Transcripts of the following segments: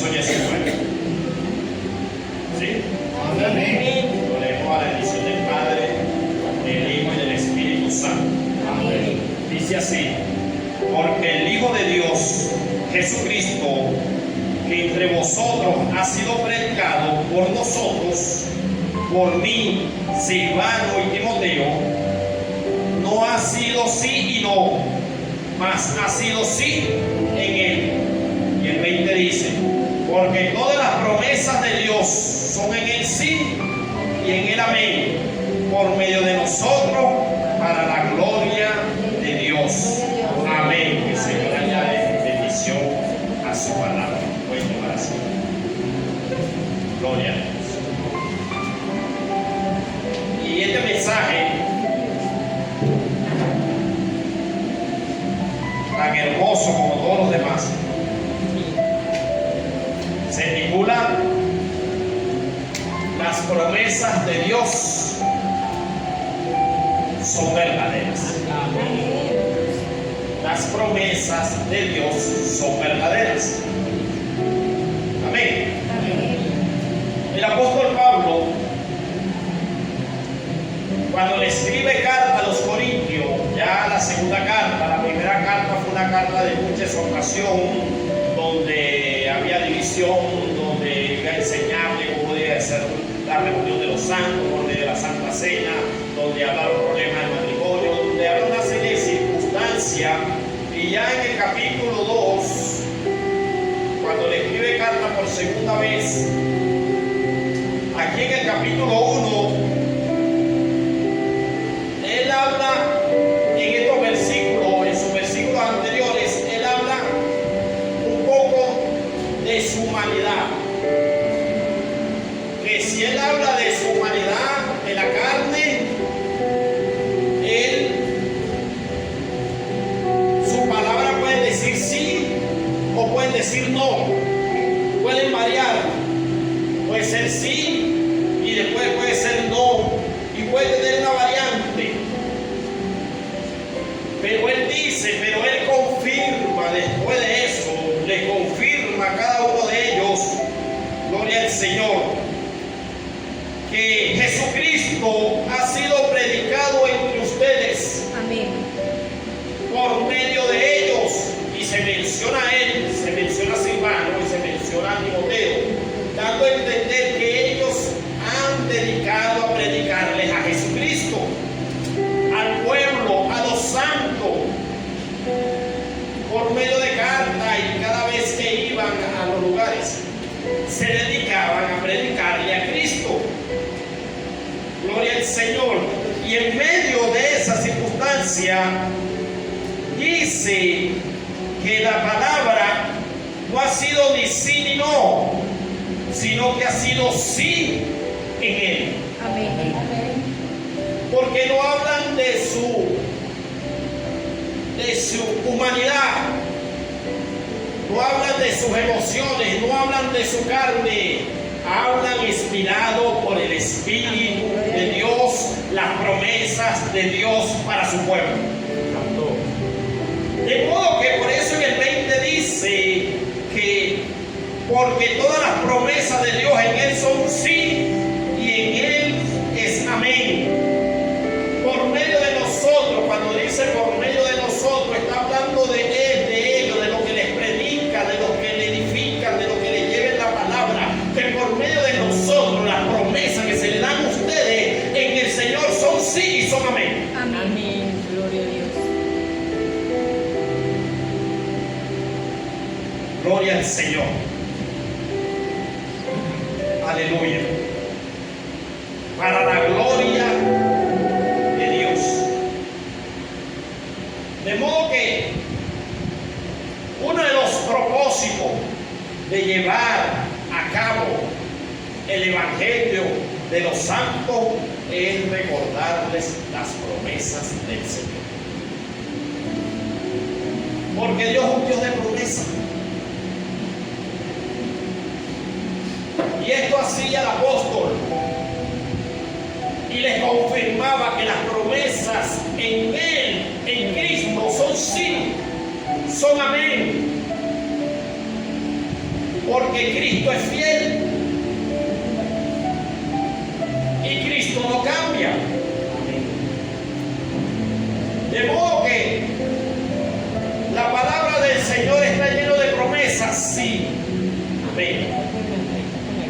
oye su pueblo. ¿Sí? Amén. Lo leemos a la bendición del Padre, del Hijo y del Espíritu Santo. Amén. Dice así: porque el Hijo de Dios, Jesucristo, que entre vosotros ha sido predicado por nosotros, por mí, Silvano y Timoteo, no ha sido sí y no, mas ha sido sí en él. Y el 20 dice: porque todas las promesas de Dios son en el sí y en el amén, por medio de nosotros, para la gloria de Dios. Amén. Que el Señor añade bendición a su palabra. Pueden tomar así. Gloria a Dios. Y este mensaje tan hermoso como todos los demás se titula Las promesas de Dios son verdaderas. Las promesas de Dios son verdaderas. Amén. El apóstol Pablo, cuando le escribe carta a los Corintios, ya la segunda carta, la primera carta fue una carta de mucha exhortación, donde había división, donde iba a enseñarle cómo debía ser la reunión de los santos, por medio de la Santa Cena, donde habla los problemas del matrimonio, donde habla una serie de circunstancias. Y ya en el capítulo 2, cuando le escribe carta por segunda vez, aquí en el capítulo 1, él habla en estos versículos, en sus versículos anteriores, él habla un poco de su humanidad. Que si él habla de su humanidad, de la carne, su palabra puede decir sí o pueden decir no. Pueden variar. Puede ser sí y después puede ser no. Y puede tener una variante. Pero él dice, pero él confirma después de eso, le confirma a cada uno de ellos, gloria al Señor, que Jesucristo ha sido predicado entre ustedes. Amén. Por medio de ellos, y se menciona a él, se menciona a Silvano y se menciona a Timoteo, dando a entender que ellos han dedicado a predicarles a Jesucristo, al pueblo, a los santos, por medio de carta, y cada vez que iban a los lugares se dedicaban a predicarle a Cristo. Gloria al Señor. Y en medio de esa circunstancia dice que la palabra no ha sido ni sí ni no, sino que ha sido sí en él. Amén. Porque no hablan de su humanidad, no hablan de sus emociones, no hablan de su carne, hablan inspirado por el Espíritu de Dios, las promesas de Dios para su pueblo. De modo que por eso en el 20 dice que porque todas las promesas de Dios en él son sí y en él es amén. Por medio de nosotros, cuando dice por medio de nosotros, está hablando de él, de ellos, de lo que les predica, de lo que le edifican, de lo que le lleven la palabra, que por medio de nosotros las promesas que se le dan a ustedes en el Señor son sí y son amén. Amén. Gloria a Dios. Gloria al Señor. Aleluya. Para la gloria de Dios. De modo que uno de los propósitos de llevar a cabo el Evangelio de los santos es recordarles las promesas del Señor. Porque Dios es un Dios de promesas. Y esto hacía el apóstol. Y les confirmaba que las promesas en Él, en Cristo, son sí, son amén. porque Cristo es fiel y Cristo no cambia. De modo que la palabra del Señor está llena de promesas, sí, amén,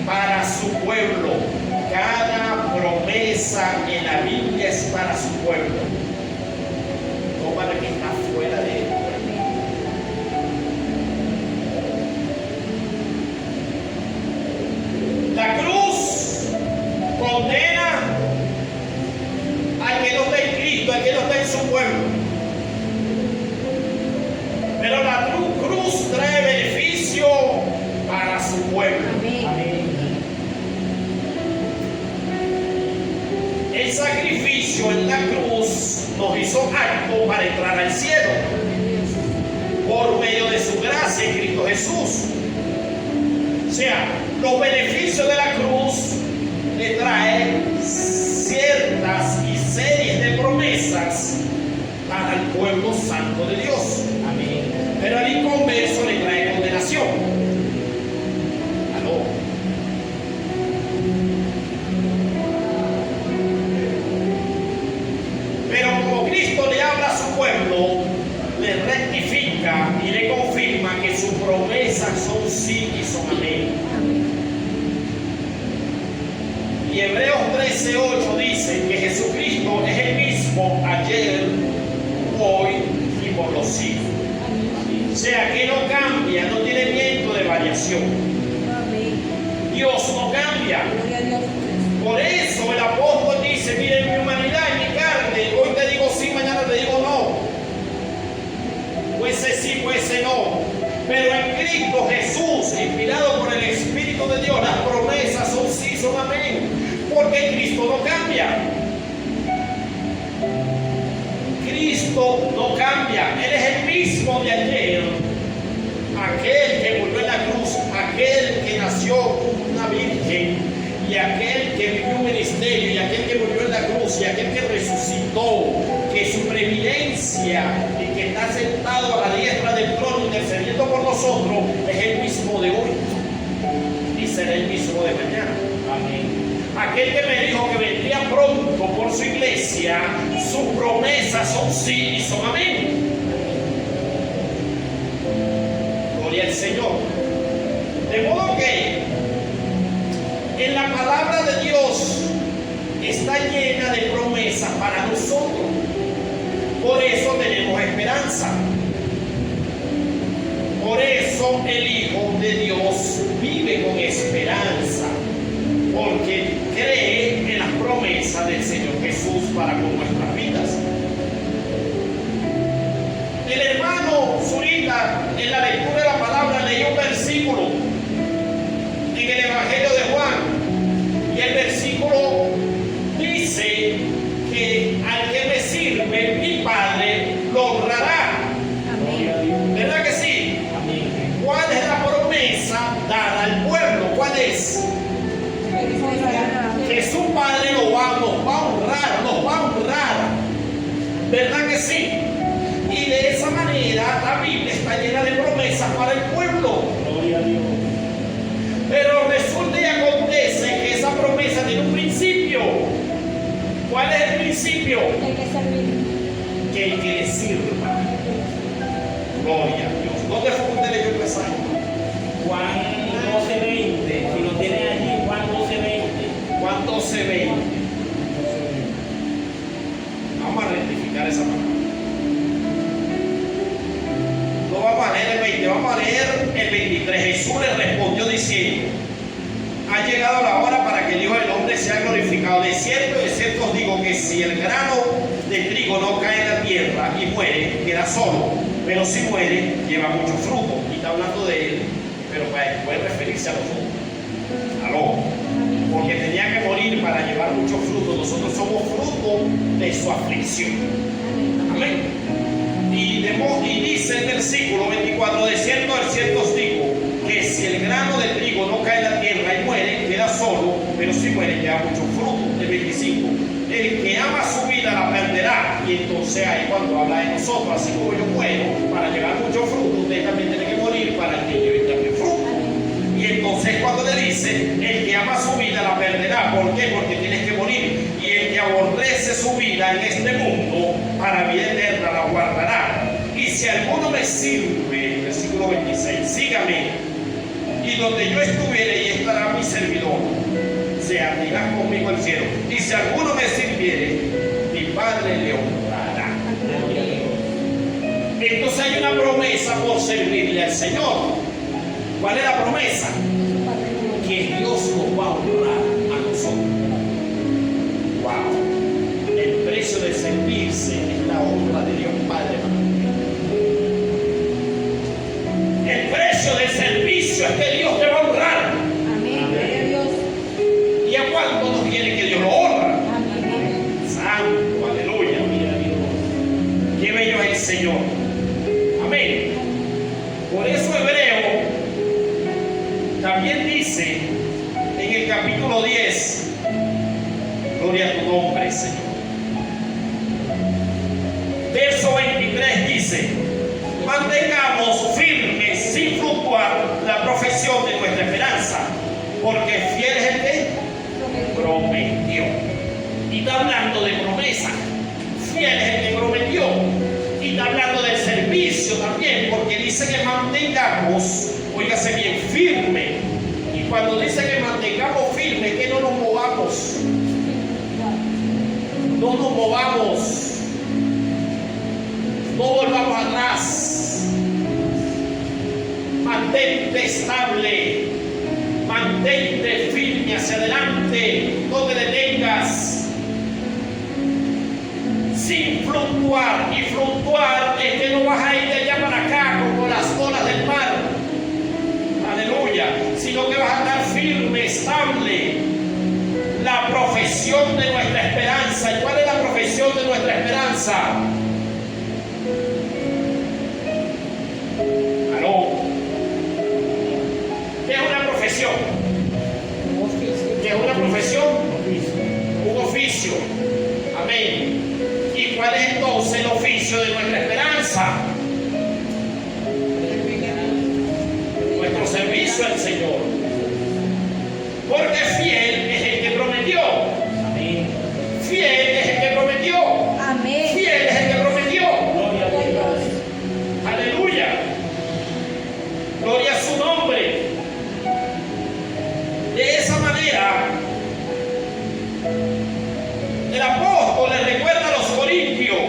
para su pueblo. Cada promesa en la Biblia es para su pueblo, no para el que está fuera de él. La cruz condena al que no está en Cristo, al que no está en su pueblo. Pero la cruz trae beneficio para su pueblo. El sacrificio en la cruz nos hizo apto para entrar al cielo por medio de su gracia en Cristo Jesús. O sea, los beneficios de la cruz le traen ciertas y series de promesas para el pueblo santo de Dios. Amén. Pero al inconverso le trae condenación. ¿Aló? Pero como Cristo le habla a su pueblo, le rectifica y le confirma que sus promesas son sí y son amén. Y Hebreos 13:8 dice que Jesucristo es el mismo ayer, hoy y por los siglos. O sea que no cambia, no tiene viento de variación. Dios no cambia. Por eso el apóstol dice: miren mi humanidad y mi carne, hoy te digo sí, mañana te digo no. Puede ser sí, puede ser no. Pero en Cristo Jesús, inspirado por el Espíritu de Dios, las promesas son sí, son amén. Porque Cristo no cambia. Cristo no cambia. Él es el mismo de ayer. Aquel que murió en la cruz, aquel que nació una virgen, y aquel que vivió un ministerio, y aquel que murió en la cruz, y aquel que resucitó, que su preeminencia y que está sentado a la diestra del trono intercediendo por nosotros, es el mismo de hoy y será el mismo de mañana. Amén. Aquel que me dijo que vendría pronto por su iglesia, sus promesas son sí y son amén. Gloria al Señor. De modo que en la palabra de Dios está llena de promesas para nosotros. Por eso tenemos esperanza. Por eso el Hijo de Dios vive con esperanza, porque cree en las promesas del Señor Jesús para con nuestras vidas. El hermano Zurita, en la lectura de la palabra, leyó un versículo en el Evangelio de Juan, y el versículo dice que al que me sirve mi Padre lo honrará. Amén. ¿Verdad que sí? Amén. ¿Cuál es la promesa dada al pueblo? ¿Cuál es? Que su Padre nos va a honrar. ¿Verdad que sí? Y de esa manera la Biblia está llena de promesas para el pueblo. Gloria a Dios. Pero resulta y acontece que esa promesa tiene un principio. ¿Cuál es el principio? Que el que le sirva. Gloria a Dios. ¿Dónde fue que usted leyó el pasaje? Juan 12:20. Si lo tiene allí, Juan 12:20. Juan 12:20. Vamos a rectificar esa palabra. No vamos a leer el 20, vamos a leer el 23. Jesús le respondió diciendo: ha llegado la hora para que el Hijo del Hombre sea glorificado. De cierto os digo que si el grano de trigo no cae en la tierra y muere, queda solo, pero si muere, lleva mucho fruto. Y está hablando de él, pero puede referirse a los frutos. Aló. Porque tenía que morir para llevar mucho fruto. Nosotros somos fruto de su aflicción. Amén. Y dice el versículo 24: de cierto os digo que si el grano de trigo no cae en la tierra y muere, queda solo, pero si muere, lleva mucho fruto. El 25: el que ama su vida la perderá. Y entonces ahí cuando habla de nosotros, así como yo muero para llevar mucho fruto, usted también tiene que morir para que lleve también fruto. Y entonces cuando le dice, el que ama su vida la perderá. ¿Por qué? Porque tienes que morir. Y el que aborrece su vida en este mundo, para vida eterna la guardará. Y si alguno me sirve, versículo 26, sígame, y donde yo estuviere, y estará mi servidor, se abrirá conmigo el cielo. Y si alguno me sirviere, mi Padre le honrará. Entonces hay una promesa por servirle al Señor. ¿Cuál es la promesa? Que Dios nos va a honrar a nosotros. Wow. El precio de servirse es la honra de Dios Padre. El precio del servicio es que Dios te va a honrar. Amén. Gloria a Dios. ¿Y a cuánto nos quiere que Dios lo honra? Amén. Santo, aleluya. Qué bello es el Señor. Amén. Por eso Hebreo también dice en el capítulo 10, gloria a tu nombre, Señor. Verso 23 dice, mantengamos firmes sin fluctuar la profesión de nuestra esperanza, porque fiel es el que prometió. Y está hablando de promesa. Fiel es el que prometió. Y está hablando del servicio también, porque dice que mantengamos, óigase bien, firme. Y cuando dice que mantengamos firme, que no nos movamos. No nos movamos. No volvamos atrás. Mantente estable. Mantente firme hacia adelante. No te detengas. Sin fluctuar. Y fluctuar es que no vas a ir de allá para acá como las olas del mar. Aleluya. Sino que vas a estar firme, estable. La profesión de nuestra esperanza. ¿Y cuál es la profesión de nuestra esperanza? ¿Aló? ¿Qué es una profesión? ¿Qué es una profesión? Un oficio. Amén. ¿Y cuál es entonces el oficio de nuestra esperanza? Nuestro servicio al Señor. Porque fiel es el que prometió. Amén. Fiel es el que prometió. Amén. Fiel es el que prometió. Gloria a Dios. Aleluya. Gloria a su nombre. De esa manera, el apóstol le recuerda a los corintios,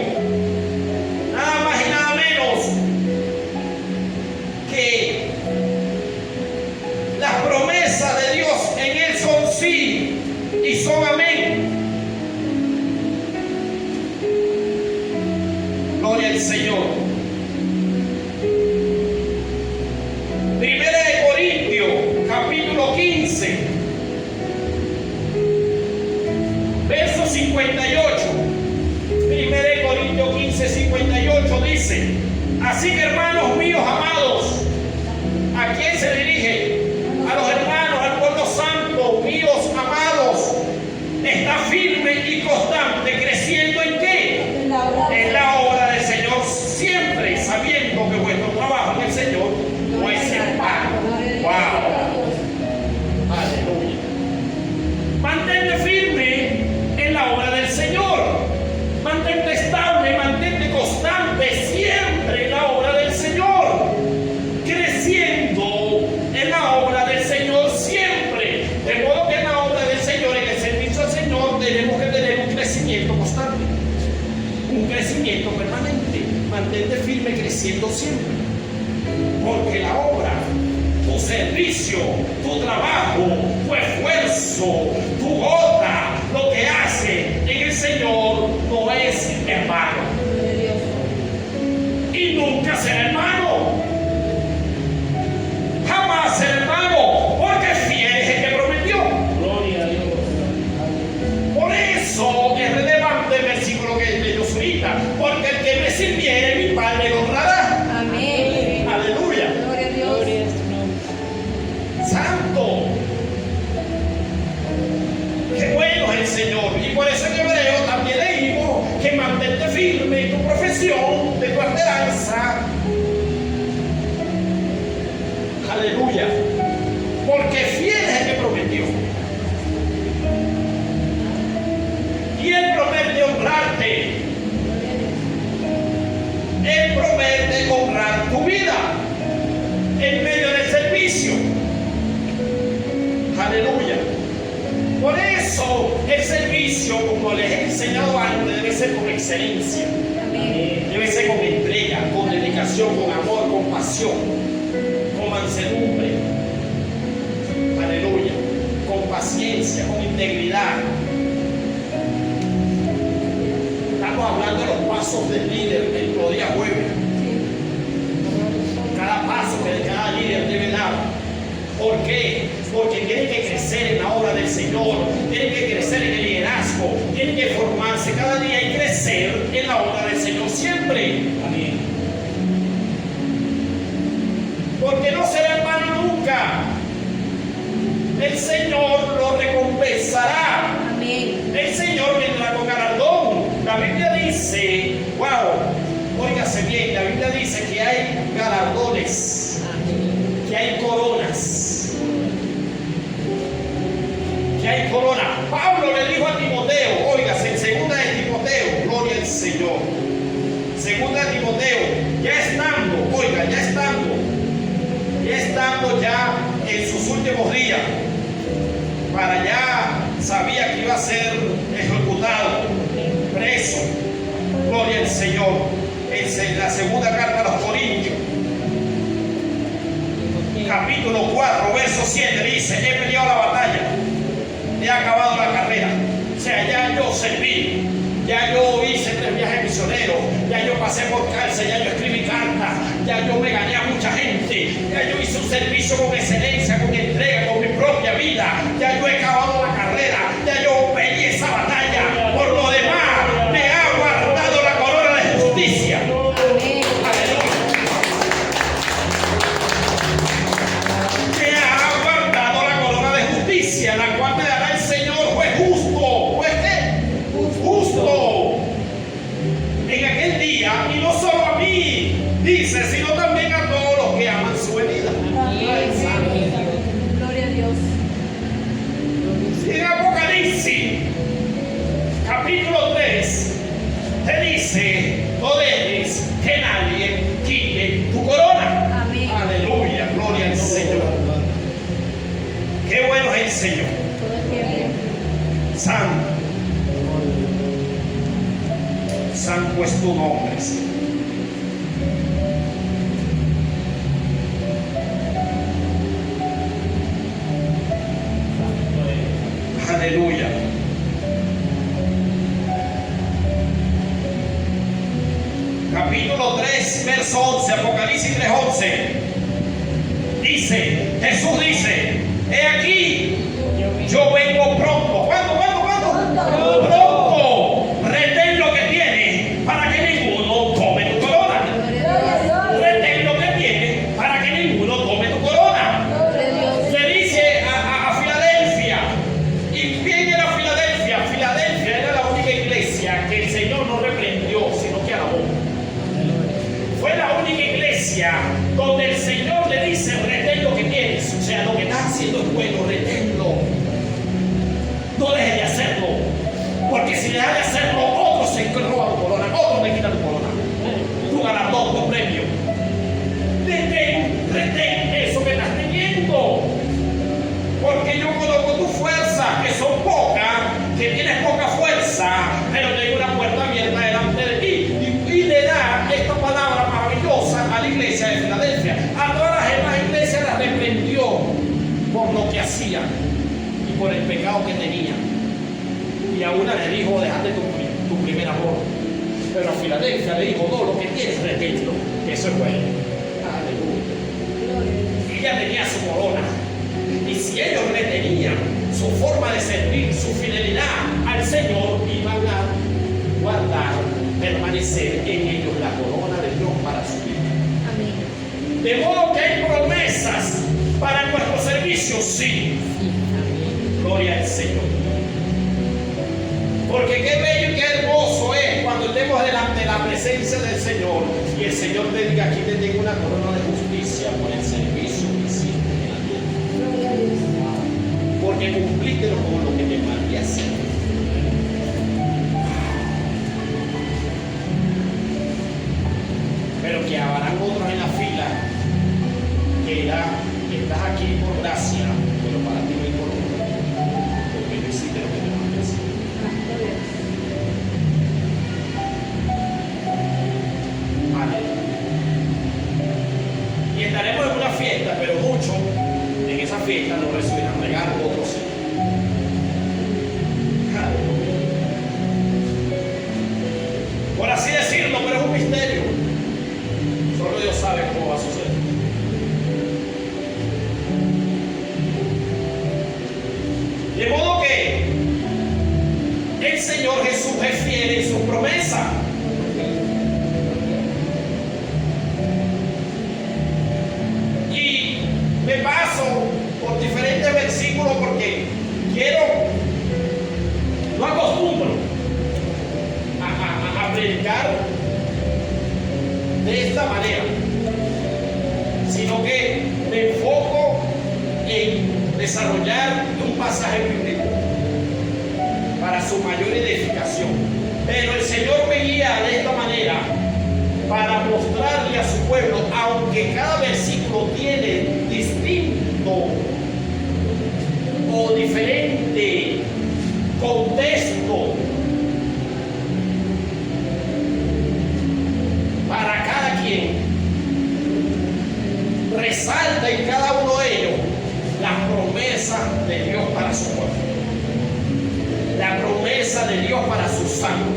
nada más y nada menos, que las promesas de Dios en Él son sí y son amén. Gloria al Señor. Primera de Corintios, capítulo 15, verso 58. Primera de Corintios 15, 58 dice: así que, hermanos míos amados, ¿a quién se dirige? A los hermanos, al pueblo santo, míos amados, está firme y constante, creciendo ¿en qué? En la obra del Señor, siempre sabiendo que vuestro trabajo en el Señor no es en vano. ¡Wow! ¡Aleluya! Mantente firme en la obra del Señor. Mantente estable, mantente constante siempre en la obra del Señor. Creciendo en la obra del Señor siempre. De modo que en la obra del Señor, en el servicio al Señor, tenemos que tener un crecimiento constante. Un crecimiento permanente. Mantente firme creciendo siempre. Porque la obra, tu servicio, tu trabajo, tu esfuerzo, tu gota, lo que hace en el Señor no es en vano. Y nunca será hermano. Jamás será hermano. Porque fiel es el que prometió. Gloria a Dios. Por eso es relevante el versículo que leímos ahorita. Porque el que me sirviere, mi Padre lo honrará. Amén. Aleluya. Gloria a Dios. Gloria a tu nombre. Santo. Qué bueno es el Señor. Y por eso en Hebreo también leímos que mantente firme en tu profesión de tu esperanza. Aleluya. Porque porque fiel es el que prometió. Y Él promete honrarte. Él promete honrar tu vida en medio del servicio. Aleluya. Por eso el servicio, como les he enseñado antes, debe ser con excelencia. Debe ser con entrega, con dedicación, con amor, con pasión, con mansedumbre. Aleluya. Con paciencia, con integridad. Estamos hablando de los pasos del líder el día jueves. Cada paso que cada líder debe dar. ¿Por qué? Porque tiene que crecer en la obra del Señor, tiene que crecer en el liderazgo, tiene que formarse cada día y crecer en la obra del Señor siempre. Amén. Porque no será en vano nunca. El Señor lo recompensará. Amén. El Señor vendrá con galardón. La Biblia dice, wow, óigase bien, la Biblia dice que hay galardones, que hay coronas. Que hay corona. Pablo le dijo a Timoteo, óigase, en segunda de Timoteo, gloria al Señor. Segunda de Timoteo, ya estando ya en sus últimos días, para allá sabía que iba a ser ejecutado, preso, gloria al Señor. En la segunda carta a los Corintios, capítulo 4, verso 7, dice: he peleado la batalla, he acabado la carrera. O sea, ya yo serví, ya yo hice 3 viajes misioneros, ya yo pasé por cárcel, ya yo escribí cartas, ya yo me gané a mucha gente, ya yo hice un servicio con excelencia, con entrega, con mi propia vida, ya yo he acabado la carrera, ya yo peleé esa batalla. Por lo demás, me ha guardado la corona de justicia. Amén. Me ha guardado la corona de justicia, la cual me dará el Señor, juez justo. ¿Juez qué? Justo. En aquel día, y no solo a mí, dice, sino también a todos los que aman su venida. Gloria a Dios. En Apocalipsis, capítulo 3, te dice: no dejes que nadie quite tu corona. Amén. Aleluya, gloria al Señor. Qué bueno es el Señor. Todo el tiempo. Santo. Santo es tu nombre, Señor. Aleluya. Capítulo 3, verso 11, Apocalipsis 3:11. Dice, Jesús dice: he aquí, yo vengo pronto. ¿Cuándo? Pronto. Retén lo que tienes para que ninguno tome tu corona. Retén lo que tienes para que ninguno tome tu corona. Le dice a Filadelfia. ¿Y quién era Filadelfia? Filadelfia era la única iglesia que el Señor no reprendió, sino que alabó. Fue la única iglesia donde el Señor le dice: retén lo que tienes. O sea, lo que estás haciendo es bueno, reténlo. No dejes de hacerlo. Porque si dejas de hacerlo, otros se roban tu corona, otros te quitan tu corona, tu galardón, tu premio. Retén eso que estás teniendo. Porque yo conozco tu fuerza, que son pocas, que tienes poca fuerza, pero tengo una puerta abierta delante de ti. Y le da esta palabra maravillosa a la iglesia de Filadelfia. A todas las demás iglesias las reprendió por lo que hacían y por el pecado que tenían. Y a una le dijo: déjate tu primer amor. Pero a Filadelfia le dijo: no, lo que tienes, reténlo, que eso es bueno. Aleluya. Ella tenía su corona. Y si ellos retenían su forma de servir, su fidelidad al Señor, iban a guardar, permanecer en ellos la corona de Dios para su vida. Amén. De modo que hay promesas para nuestro servicio, sí. Gloria al Señor. Porque qué bello y qué hermoso es cuando estemos delante de la presencia del Señor y el Señor te diga: aquí te tengo una corona de justicia por el servicio que hiciste en la vida. porque cumpliste con lo que te mandé a hacer. Pero que habrán otros en la fila que estás aquí por gracia, pero para ti no hay por obra, porque no hiciste lo que te mandé a hacer. Y estaremos en una fiesta, pero muchos en esa fiesta no recibirán regalo, otros sí. Por así decirlo, pero es un misterio. Solo Dios sabe cómo va a suceder. De modo que el Señor Jesús es fiel en su promesa. Me paso por diferentes versículos porque no acostumbro a predicar de esta manera, sino que me enfoco en desarrollar un pasaje bíblico para su mayor edificación. Pero el Señor me guía de esta manera para mostrarle a su pueblo, aunque cada versículo tiene distinto o diferente contexto para cada quien, resalta en cada uno de ellos la promesa de Dios para su pueblo, la promesa de Dios para sus santos.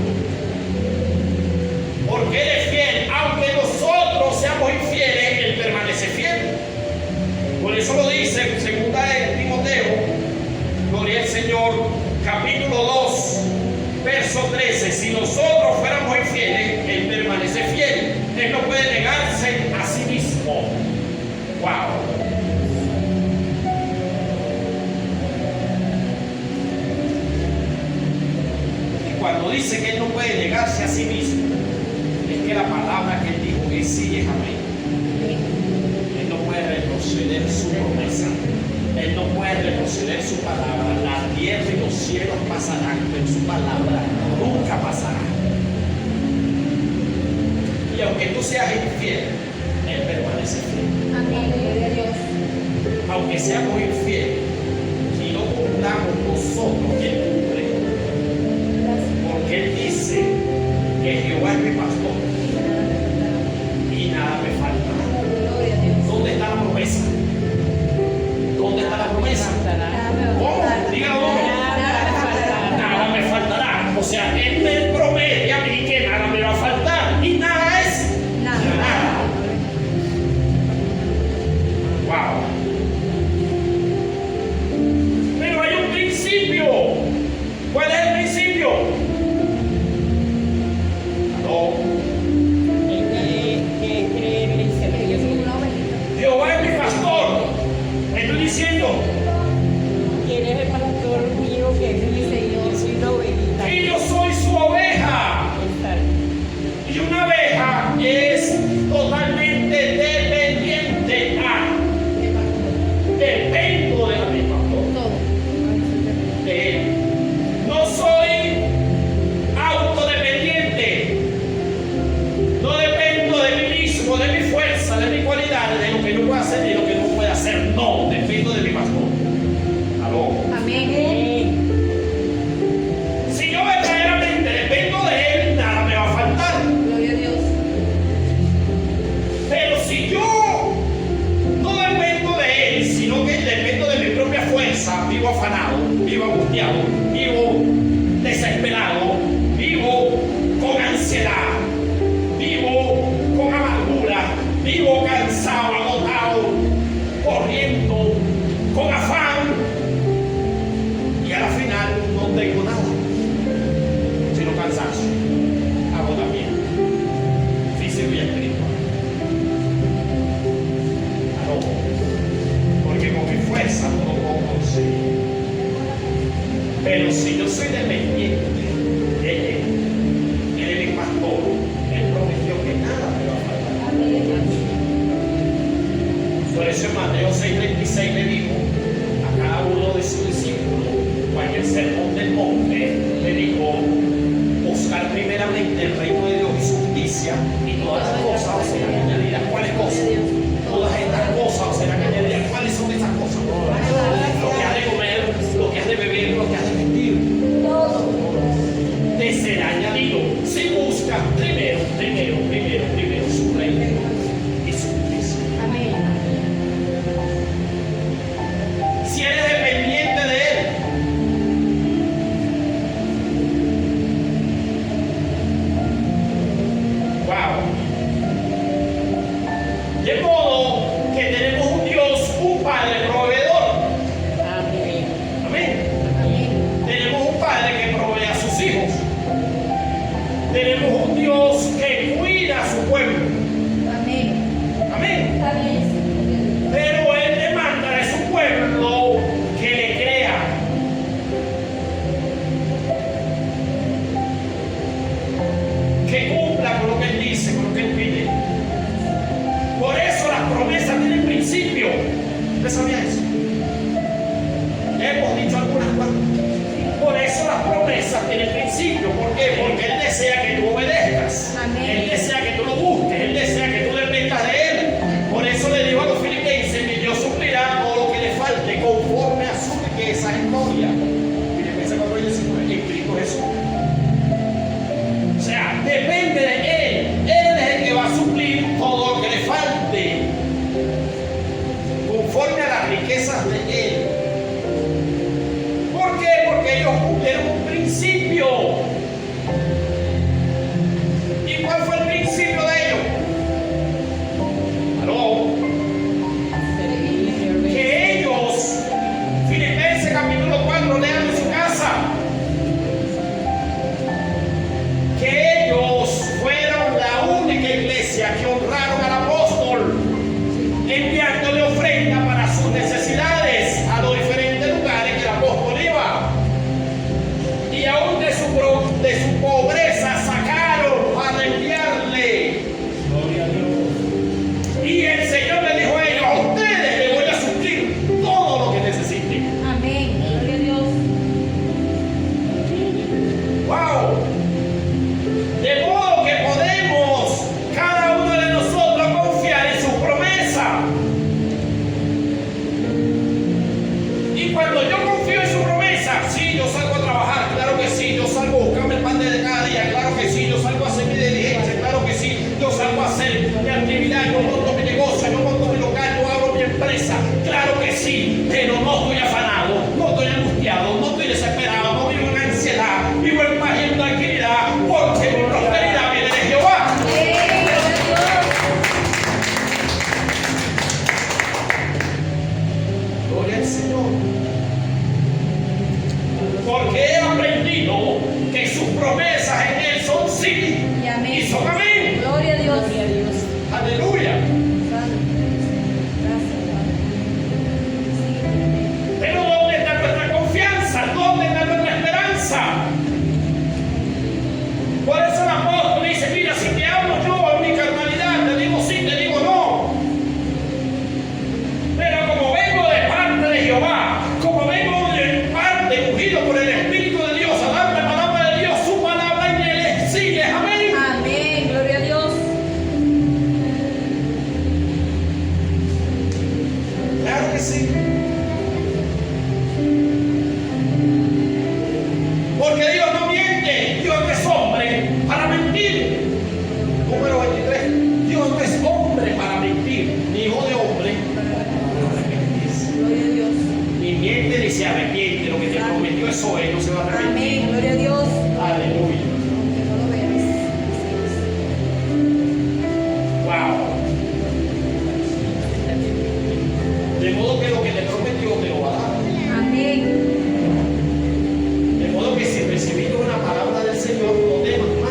Porque Él es fiel, aunque nosotros seamos infieles, Él permanece fiel. Por eso lo dice en 2 de Timoteo, gloria al Señor, capítulo 2, verso 13. Si nosotros fuéramos infieles, Él permanece fiel. Él no puede negarse a sí mismo. ¡Wow! Y cuando dice que Él no puede negarse a sí mismo, que la palabra que Él dijo es sí y es amén. Él no puede retroceder su promesa. Él no puede retroceder su palabra. La tierra y los cielos pasarán, pero su palabra nunca pasará. Y aunque tú seas infiel, Él permanece fiel. Amén. Gloria a Dios. Aunque seamos infieles y no cumplamos nosotros, Él cumple. Porque Él dice que Jehová es mi pastor y nada me falta. Gloria a Dios. ¿Dónde está la promesa? ¿Dónde está la promesa? ¿Cómo? Dígalo. Nada me faltará. O sea, Él me promete a mí que nada me va a faltar. Y nada es nada. Wow. Pero hay un principio. ¿Cuál es el principio? No. Jehová es mi pastor. Estoy diciendo. ¿Quién es el pastor mío que es mi Señor? Soy la ovejita. Y yo soy su oveja. Y una oveja es totalmente dependiente a. Dependo de mi pastor. De él. No soy autodependiente. No dependo de mí mismo, de mi fuerza, de mi cualidad, de lo que yo puedo hacer y de lo que no puedo hacer. No, dependo de mi pastor. Aló. Amén. Si yo verdaderamente dependo de él, nada me va a faltar. Gloria a Dios. Pero si yo no dependo de él, sino que dependo de mi propia fuerza, vivo afanado, vivo angustiado, vivo desesperado, vivo con ansiedad, vivo con amargura, vivo cansado, agotado, corriendo, con afán. iglesia y todas las cosas os serán añadidas. ¿Cuáles cosas? Todas estas cosas os serán añadidas. ¿Cuáles son esas cosas? Lo que has de comer, lo que has de beber, lo que has de vestir. Te será añadido si buscas primero su reino y su justicia. Amén. Si eres dependiente de Él, wow. De modo que tenemos un Dios, un Padre proveedor. Amén. Amén. Amén. Tenemos un Padre que provee a sus hijos. Tenemos un Dios que cuida a su pueblo. Amén. Amén. Amén. Pero Él demanda de su pueblo que le crea. Que cumpla con lo que Él dice, con lo que Él pide. Por eso las promesas tienen principio. ¿Usted sabía eso? Hemos dicho algunas cuantas. Por eso las promesas tienen principio. ¿Por qué? Porque Él desea que tú obedezcas. Amén. Él desea que tú lo busques. Él desea que tú dependas de Él. Por eso le dijo a los filipenses: mi Dios suplirá todo lo que le falte conforme a su riqueza en gloria. Filipenses 4:19, en Cristo Jesús. O sea, depende de Él. Él es el que va a suplir todo lo que le falte conforme a las riquezas de Él. ¿Por qué? Porque ellos cumplieron un principio. ¿Y cuál fue el principio de ellos? ¿Aló? Que ellos, Filipenses capítulo 4, lean en su casa, que ellos fueron la única iglesia que honraron al apóstol, enviándole ofrenda para sus necesidades a los diferentes lugares que el apóstol iba. Y aún de su pobreza sacaron para enviarle. Gloria a Dios. Y el Señor le dijo a ellos: a ustedes les voy a suplir todo lo que necesiten. Amén. Gloria a Dios. ¡Wow! De modo que podemos, cada uno de nosotros, confiar en su promesa. Y cuando yo confío en su promesa, sí, yo salgo a trabajar, claro que sí, yo salgo a buscarme el pan de cada día, claro que sí, yo salgo a hacer mi diligencia, claro que sí, yo salgo a hacer mi actividad, yo monto mi negocio, yo monto mi local, yo abro mi empresa, claro que sí, pero no estoy afanado, no estoy angustiado, no estoy desesperado, no vivo en ansiedad, vivo en paz y en tranquilidad, porque mi prosperidad viene de Jehová. Amén. Gloria a Dios. Gloria al Señor. Porque he aprendido que sus promesas en Él son sí Y amén. y son amén. Gloria a Dios. Gloria a Dios. Aleluya. Santo. Gracias, Padre. Sí. Pero ¿dónde está nuestra confianza? ¿Dónde está nuestra esperanza? Por eso el apóstol dice: mira, si te hablo yo en mi carnalidad, te digo sí, te digo no. Pero como vengo de parte de Jehová, como vengo de parte, ungido por el Espíritu de Dios, a darle palabra de Dios, su palabra en él es sí, es amén. Amén. Gloria a Dios. Claro que sí. Porque Dios no miente, Dios no es hombre para mentir. Número 23. Dios no es hombre para mentir, ni hijo de hombre para arrepentirse. Gloria a Dios. Ni miente ni se arrepiente. Lo que te prometió eso él no se va a arrepentir. Amén. Gloria a Dios. Aleluya. Que no lo veas. Wow. De modo que lo que te prometió te lo va a dar. Amén. De modo que si recibiste una palabra del Señor, no temas más.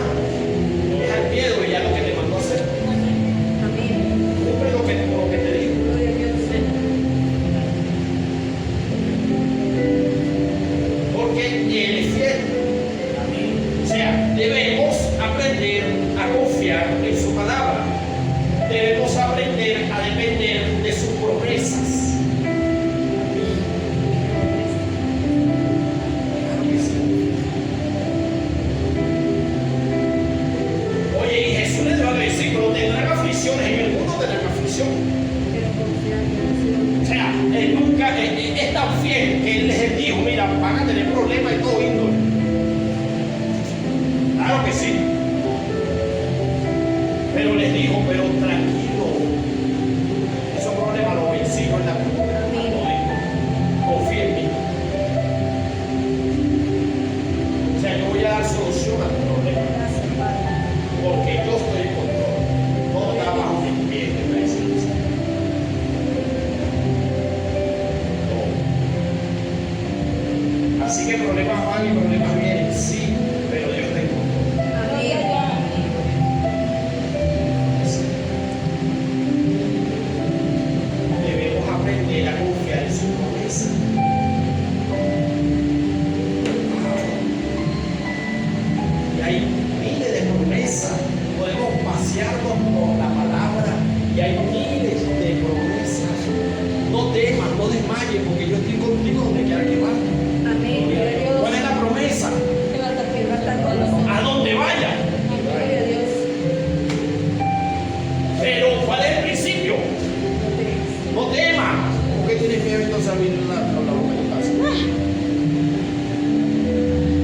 Deja el miedo y ya lo que te mandó a hacer. Amén. Cumple lo que te dijo. Gloria a Dios. Porque Él es fiel. O sea, debemos aprender a confiar en su palabra. Debemos aprender a depender de sus promesas. Claro que sí. Oye, y Jesús le dio a aflicciones, en el mundo tendrán aflicción. Pero confiar en O sea, él nunca es tan fiel que él les dijo, mira, van a tener problemas y todo índole. Claro que sí. Pero les dijo, pero tranquilo, esos problemas los vencí yo en la cruz. Confía en mí. O sea, yo voy a dar solución a tu problema. Gracias, Padre. Porque yo estoy en control. Todo está bajo mis pies de presencia. Todo. Así que problemas van y problemas vienen, sí, pero Dios está en control. Amén. Debemos aprender a confiar en su promesa. Y hay miles de promesas. Podemos pasearnos por la palabra y hay miles de promesas. No temas, no desmayes, porque yo estoy contigo donde quiera que vayas. Amén. Gloria a Dios. ¿Cuál es la promesa? Que va a estar con nosotros. A donde vaya. Gloria a Dios. Pero ¿cuál es el principio? No temas. ¿Por qué tienes miedo entonces a abrir la boca de tu casa?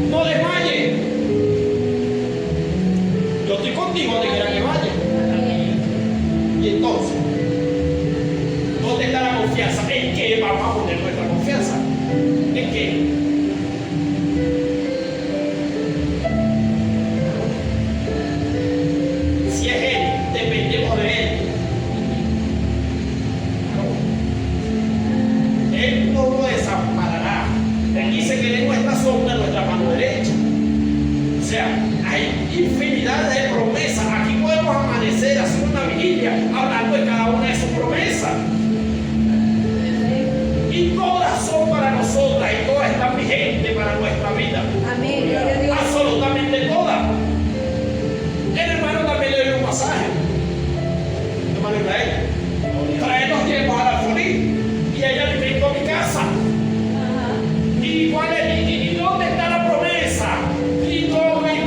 No desmayes. Yo estoy contigo donde quiera que vaya. Y entonces, ¿dónde está la confianza? ¿En qué vamos a poner nuestra confianza? ¿En qué? Si es Él, dependemos de Él. Él no lo desamparará. Él dice que Él es nuestra sombra, nuestra mano derecha. O sea, hay infinidad de promesas. Aquí podemos amanecer, hacer una vigilia, hablando de cada una de sus promesas. Y todas son para nosotras y todas están vigentes para nuestra vida. Amén. Gloria a Dios. Absolutamente todas. El hermano también le dio un pasaje. Hermano Israel, trae los tiempos al alfolí y ella le invitó a mi casa. ¿Y cuál es? ¿Y dónde está la promesa? Y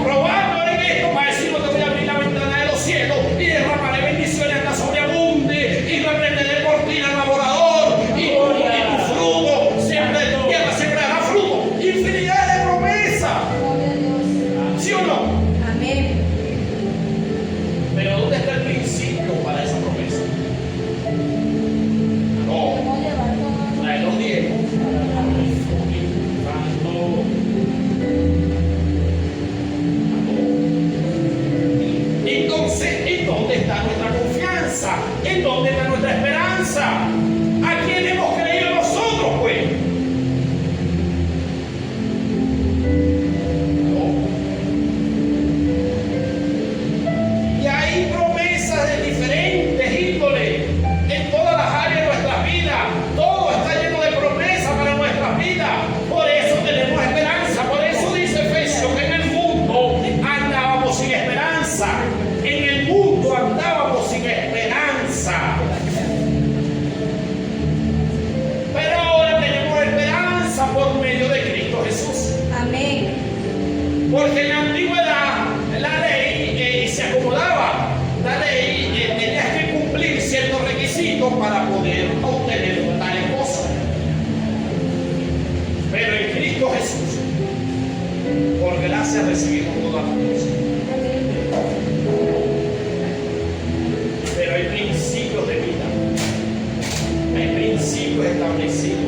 probando en esto para decir, te voy a abrir la ventana de los cielos y derramaré bendiciones hasta sobreabunde y reprenderé por ti al laborador y tu fruto siempre tierra sembrará fruto. Infinidad de promesas. Gloria a Dios. ¿Sí o no? Amén. Pero ¿dónde está el principio para esa promesa? No, trae los diezmos. Entonces, ¿en dónde está nuestra confianza? ¿En dónde está nuestra esperanza? ¿A quién hemos creído nosotros, pues? No. Y hay promesas de diferentes índoles en todas las áreas de nuestras vidas. Todo está lleno de promesas para nuestras vidas. Por eso tenemos esperanza. Por eso dice Efesios que en el mundo andábamos sin esperanza. En el mundo andábamos sin esperanza. Pero ahora tenemos esperanza por medio de Cristo Jesús. Amén. Porque en la antigüedad la ley se acomodaba. La ley tenía que cumplir ciertos requisitos para poder obtener tales cosas. Pero en Cristo Jesús, por gracia recibimos todas las cosas. Pero hay principios de vida. Hay principios establecidos.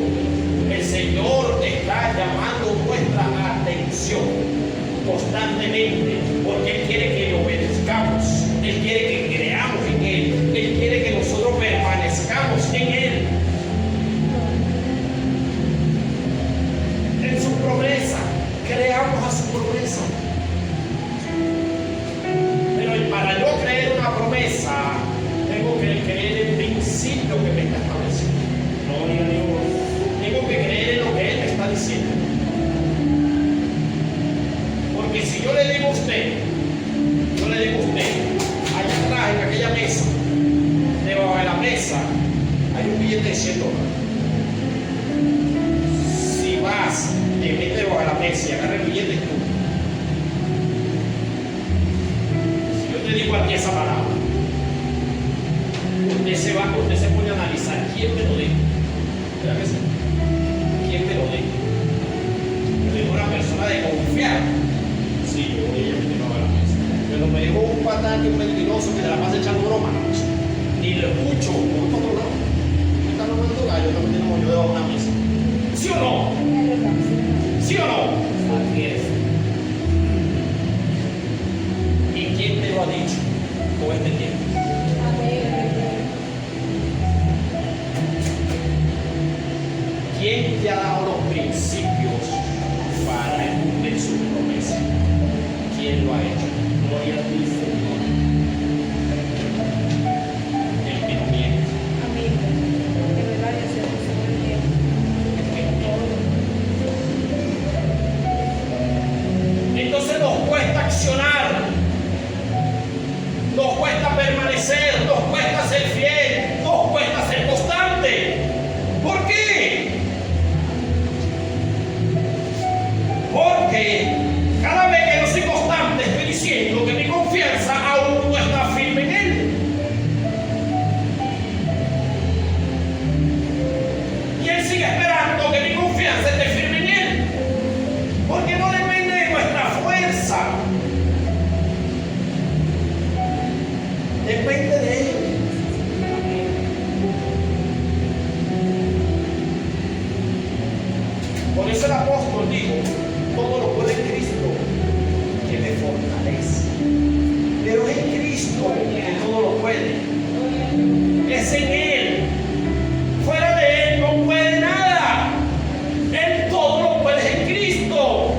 El Señor está llamando nuestra atención constantemente porque Él quiere que le obedezcamos. Él quiere que creamos en Él. Él quiere que nosotros permanezcamos en Él. En su promesa. Creamos a su promesa. Pero para yo creer una promesa, tengo que creer el principio que me está estableciendo. Gloria a Dios. Tengo que creer en lo que Él me está diciendo. Porque si yo le digo a usted, allá atrás en aquella mesa, debajo de la mesa, hay un billete de $100. Si vas, te metes debajo de la mesa y agarras el billete tú. Si yo te digo a ti esa palabra, usted se pone a analizar quién me lo dijo. ¿Verdad que sí? ¿Quién me lo dijo? Me dijo una persona de confiar. Sí, yo ella me tiró a la mesa. Pero me dijo un patán y un mentiroso que de la pasa echando broma. Ni lo escucho, voy para otro lado. Me está robando gallo, también tenemos yo debajo de una mesa. ¿Sí o no? ¿Sí o no? Así es. ¿Y quién te lo ha dicho todo este tiempo? ¿Quién te ha dado los principios para cumplir su promesa? ¿Quién lo ha hecho? Gloria a ti, Señor. El que no miente. Entonces nos cuesta accionar, nos cuesta permanecer, nos cuesta ser fiel, nos cuesta ser constante. ¿Por qué? Porque cada vez que no soy constante estoy diciendo que mi confianza aún no está firme en Él. Y Él sigue esperando que mi confianza esté firme en Él. Porque no depende de nuestra fuerza. Depende de Él. Por eso el apóstol dijo: todo lo puede en Cristo que me fortalece. Pero es en Cristo que todo lo puede. Es en Él. Fuera de Él no puede nada. Él todo lo puede en Cristo.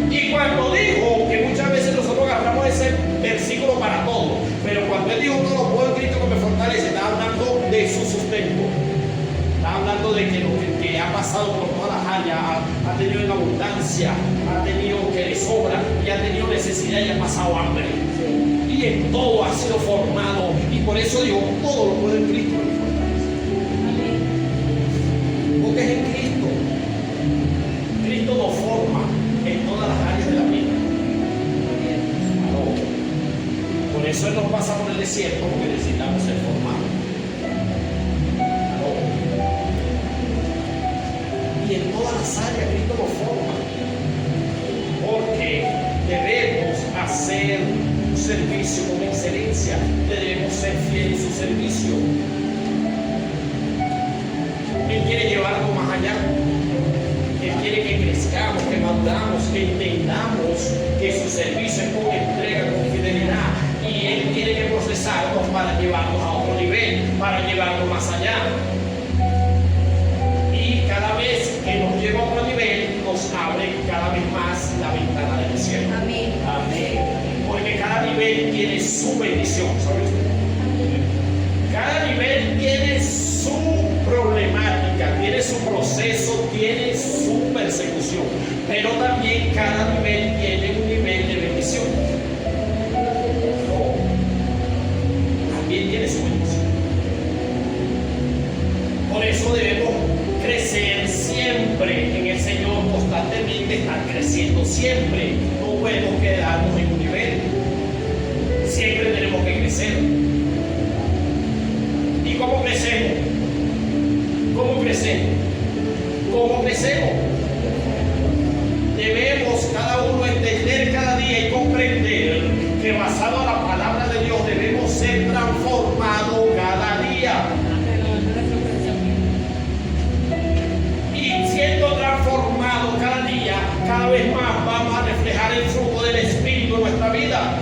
Y cuando dijo, que muchas veces nosotros agarramos ese versículo para todo, pero cuando Él dijo todo lo puedo en Cristo que me fortalece, está hablando de su sustento. Está hablando de que lo que ha pasado por todas las áreas, ha tenido en abundancia, ha tenido que le sobra, y ha tenido necesidad y ha pasado hambre. Y en todo ha sido formado. Y por eso digo, todo lo puede en Cristo que me fortalece. Porque es en Cristo. Cristo nos forma en todas las áreas de la vida. Por eso Él nos pasa por el desierto, porque necesitamos ser formados. Y en todas las áreas Cristo nos forma, porque debemos hacer un servicio con excelencia, debemos ser fieles en su servicio. Él quiere llevar algo más allá. Él quiere que crezcamos, que maduramos, que entendamos que su servicio es con entrega, con fidelidad, y Él tiene que procesarnos para llevarnos a otro nivel, para llevarnos más allá. Y cada vez que nos lleva a otro nivel, nos abre cada vez más la ventana del cielo. Amén. Amén. Porque cada nivel tiene su bendición, ¿sabes? Cada nivel tiene su problemática, tiene su proceso, tiene su persecución. Pero también cada nivel tiene un nivel de bendición. También tiene su bendición. Por eso debemos crecer siempre en el Señor, constantemente estar creciendo siempre. No podemos quedarnos en un nivel. Siempre tenemos que crecer. ¿Y cómo crecemos? ¿Cómo crecemos? ¿Cómo crecemos? Debemos cada uno entender cada día y comprender que basado en la palabra de Dios debemos ser transformados cada día. Y siendo transformados cada día, cada vez más vamos a reflejar el fruto del Espíritu en nuestra vida.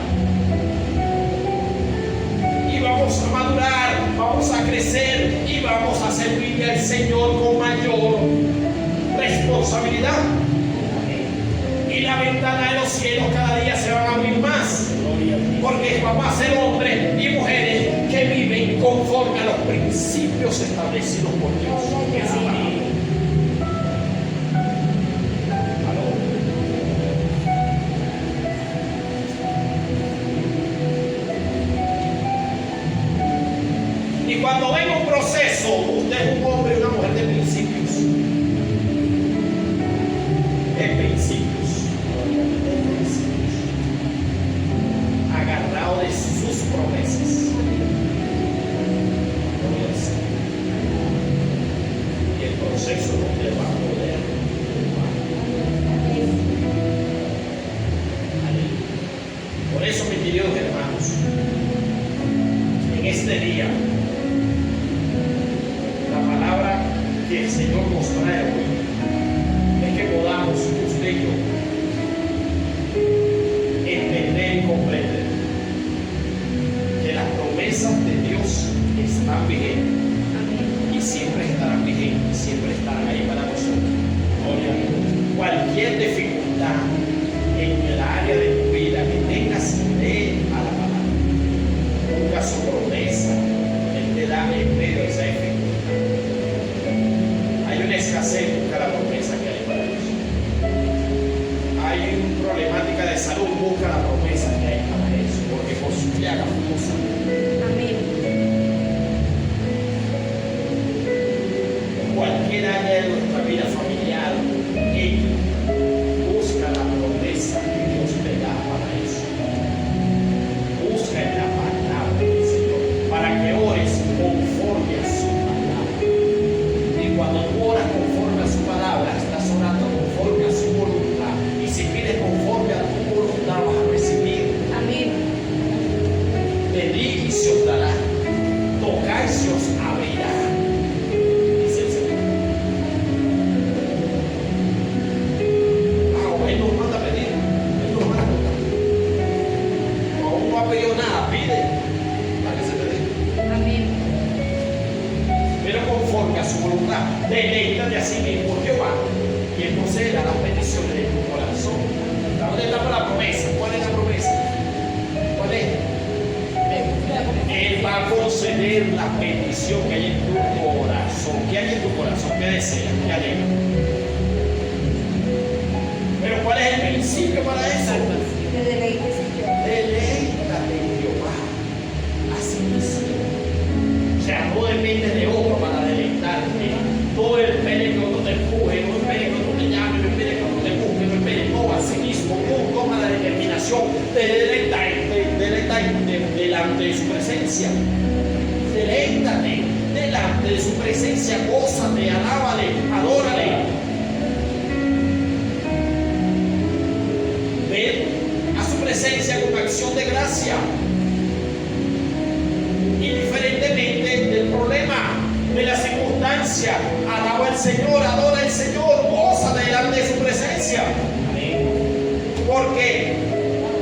Y vamos a madurar, vamos a crecer y vamos a servirle al Señor con mayor responsabilidad. Y la ventana de los cielos cada día se van a abrir más. Porque vamos a ser hombres y mujeres que viven conforme a los principios establecidos por Dios. Amén. Y cuando venga un proceso, usted es un hombre y una mujer de principios. De principios. Agarrado de sus promesas. este día, la palabra que el Señor nos trae hoy es que podamos, usted y yo, entender y comprender que las promesas de Dios están vigentes y siempre estarán vigentes, siempre estarán ahí para nosotros. Gloria a Dios. Cualquier dificultad en el área de tu vida que tengas, ve a la palabra, busca su promesa, Él te da en medio de esa dificultad. Hay una escasez, busca la promesa que hay para Dios. Hay una problemática de salud, busca la promesa que hay para eso, porque por su llaga fuimos sanados. Amén. Cualquier área de nuestra vida familiar, busca la promesa que Dios te da para eso. Busca en la palabra del Señor para que ores conforme a su palabra. Y cuando tú oras conforme a su palabra, estás orando conforme a su voluntad. Y si pides conforme a tu voluntad, vas a recibir. Amén. Pedid y se os dará. Tocad y se os abrirá. Dice el Señor. Él nos manda a pedir, Él nos manda a tocar. Aún no ha pedido nada, pide para que se te dé. Amén. Pero conforme a su voluntad, deleítate a sí mismo Jehová, y Él concederá las peticiones de tu corazón. ¿Dónde está la promesa? ¿Cuál es la promesa? ¿Cuál es? Él va a conceder la petición que hay en tu corazón. ¿Qué hay en tu corazón? ¿Qué deseas? ¿Qué alegras? Pero ¿cuál es el principio para eso? Te deleites en Dios. Deleítate en Jehová. Así mismo. O sea, no dependes de otro para deleitarte. No espere que otro te empuje, no espere que otro te llame, no espere que otro te busque, no espere, no, así mismo. Tú toma la determinación de deleitarte delante de su presencia. Deleítate delante de su presencia, gózate, alábale, adórale. Ven a su presencia con acción de gracia, indiferentemente del problema, de la circunstancia. Alaba al Señor, adora al Señor, goza delante de su presencia. Porque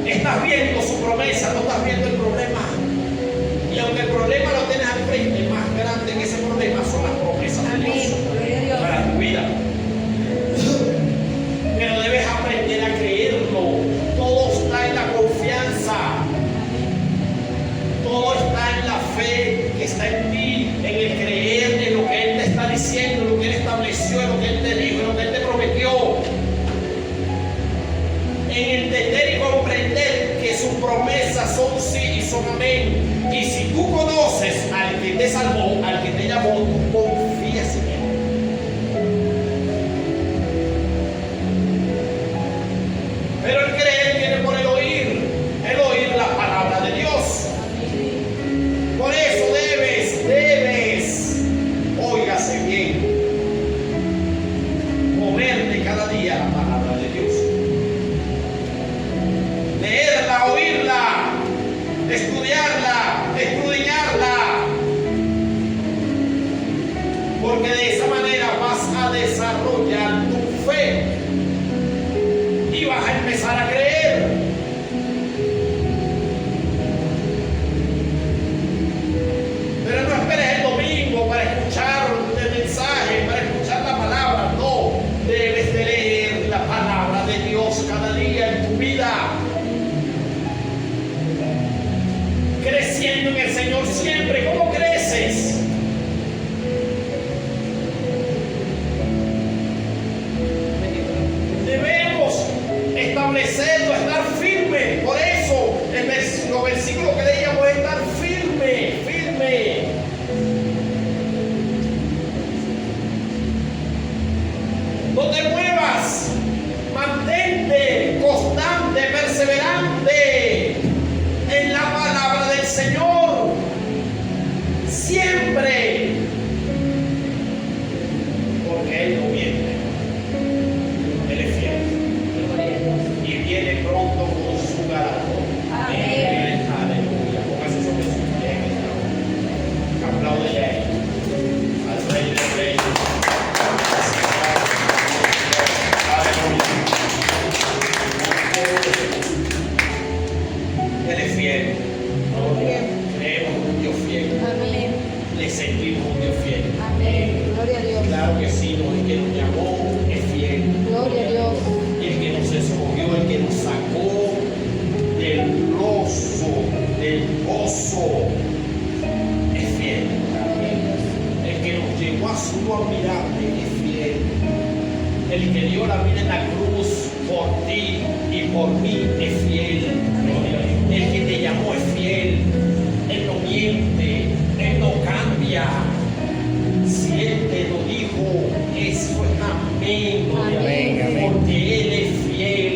estás viendo su promesa, no estás viendo el problema. Y aunque el problema lo tienes al frente, más grande que ese problema son las promesas de Amén. Dios Gloria a Dios. para tu vida. Pero debes aprender a creerlo. Todo está en la confianza. Todo está en la fe que está en ti, en el creer en lo que Él te está diciendo, en lo que Él estableció, en lo que Él te dijo, en lo que Él te prometió. En entender y comprender que sus promesas son sí y son amén. Y si tú conoces al que te salvó, al que te llamó, tú confías en Él. Pero el creer viene por el oír la palabra de Dios. Por eso debes, óigase bien, moverte cada día la palabra de Dios. Leerla, oírla, estudiarla, escudriñarla. Porque de esa manera vas a desarrollar tu fe y vas a empezar a creer. Pero no esperes el domingo para escuchar el mensaje, para escuchar la palabra. No, debes de leer la palabra de Dios cada día en tu vida. Creciendo en el Señor siempre. ¿Cómo creces? Debemos establecerlo, estar firme. Por eso, los versículos que leíamos es estar firme, firme. No te muevas, mantente constante, perseverante en la palabra del Señor. Siempre. Porque Él no miente. Él es fiel. Y viene pronto con su galardón. Amén. Aleluya. Póngase sobre sus pies. sentimos un Dios fiel. Amén. Gloria a Dios. Claro que sí, no, el que nos llamó es fiel. Gloria a Dios. El que nos escogió, el que nos sacó del lozo, del pozo, es fiel. El que nos llevó a su admirable es fiel. El que dio la vida en la cruz por ti y por mí es fiel. El que te llamó es fiel. Él no miente, Él no cambia. Si Él te lo dijo, eso es amén. Amén. Porque Él es fiel.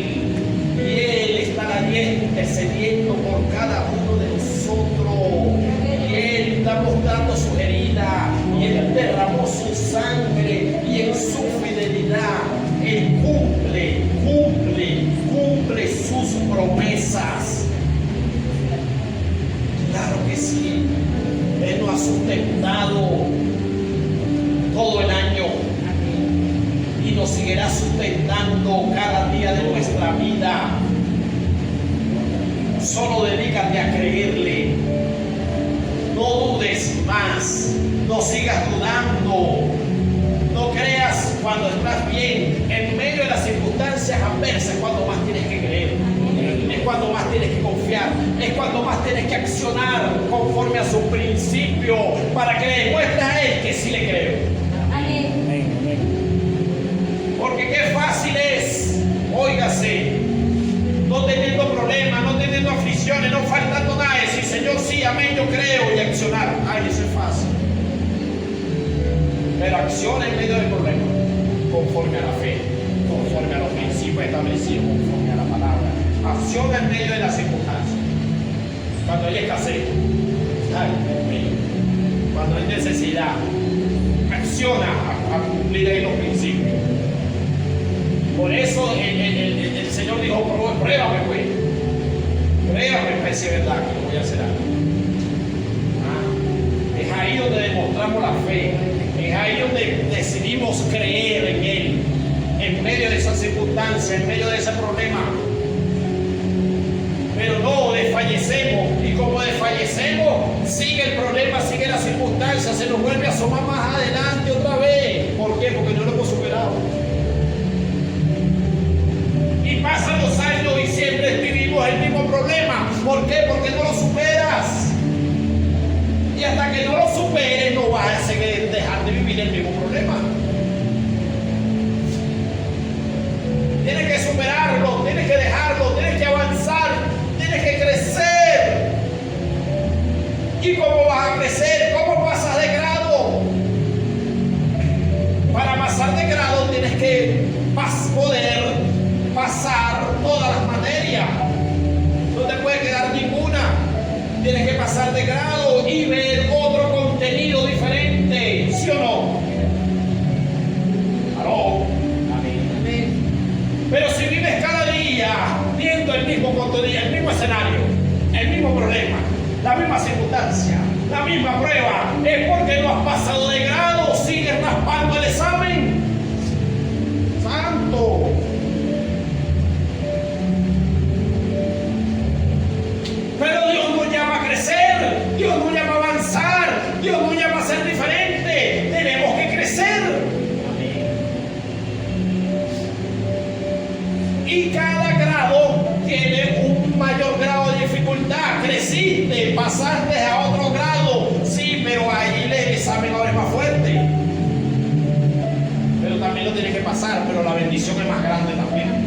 Y Él está intercediendo por cada uno de nosotros. Y Él está mostrando su herida. Y Él derramó su sangre. Y en su fidelidad, Él cumple sus promesas. Claro que sí. Él nos ha sustentado todo el año y nos seguirá sustentando cada día de nuestra vida. Solo dedícate a creerle. No dudes más. No sigas dudando. No creas cuando estás bien. En medio de las circunstancias adversas es cuando más tienes que creer. Es cuando más tienes que confiar. Es cuando más tienes que accionar conforme a su principio para que le demuestres a Él que sí le creo. Amén. Porque qué fácil es, óigase, no teniendo problemas, no teniendo aflicciones, no faltando nada, decir Señor sí, amén, yo creo y accionar. Ay, eso es fácil. Pero acciona en medio del problema, conforme a la fe, conforme a los principios establecidos, conforme a la palabra. Acciona en medio de las circunstancias. Cuando hay escasez, ay, Dios mío, cuando hay necesidad, acciona a cumplir ahí los principios. Por eso el Señor dijo, pruébame, pues. Pruébame, pues, si es verdad que lo voy a hacer algo. Es ahí donde demostramos la fe. Es ahí donde decidimos creer en Él. En medio de esa circunstancia, en medio de ese problema. Pero no desfallecemos. Y como desfallecemos, sigue el problema, sigue la circunstancia. Se nos vuelve a asomar más adelante otra vez. ¿Por qué? Porque no lo hemos superado. Y pasan los años y siempre vivimos el mismo problema. ¿Por qué? Porque no lo superas. Y hasta que no lo superes, no vas a seguir dejar de vivir el mismo problema. Tienes que superarlo, tienes que dejarlo, tienes que avanzar, tienes que crecer. ¿Y cómo vas a crecer? ¿Cómo pasas de grado? Para pasar de grado tienes que poder pasar todas las materias. No te puede quedar ninguna. Tienes que pasar de grado y ver otro contenido diferente. ¿Sí o no? ¿Aló? Amén. Pero si vives cada día viendo el mismo contenido, el mismo escenario, el mismo problema, la misma circunstancia, la misma prueba, es porque no has pasado de grado, sigues raspando el examen. ¡Santo! Pero Dios nos llama a crecer, Dios nos llama a avanzar, Dios nos llama a ser diferente. Tenemos que crecer. Y cada grado tiene un mayor grado de dificultad. Creciste, pasaste a otro grado, sí, pero ahí el examen ahora es más fuerte. Pero también lo tienes que pasar, pero la bendición es más grande también.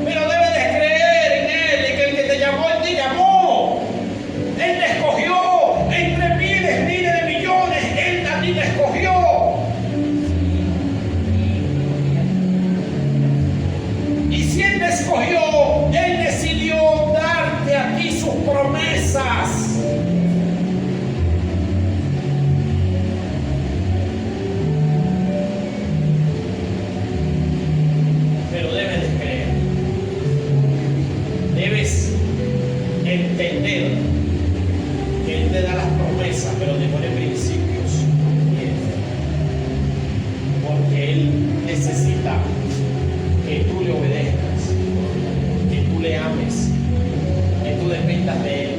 Pero debes de creer en Él, en que el que te llamó, Él te llamó. Él te escogió entre miles de millones. Él también te escogió. Y si Él te escogió, Él decidió darte a ti sus promesas. Pero debes de creer. Debes entender que Él te da las promesas, pero te pone principios. Porque Él necesita que tú le obedezcas, que tú le ames, que tú dependas de Él.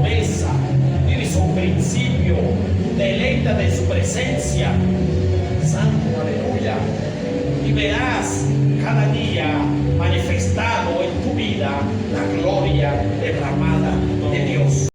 promesa, vive su principio, deleítate en su presencia. Santo, aleluya. Y verás cada día manifestado en tu vida la gloria derramada de Dios.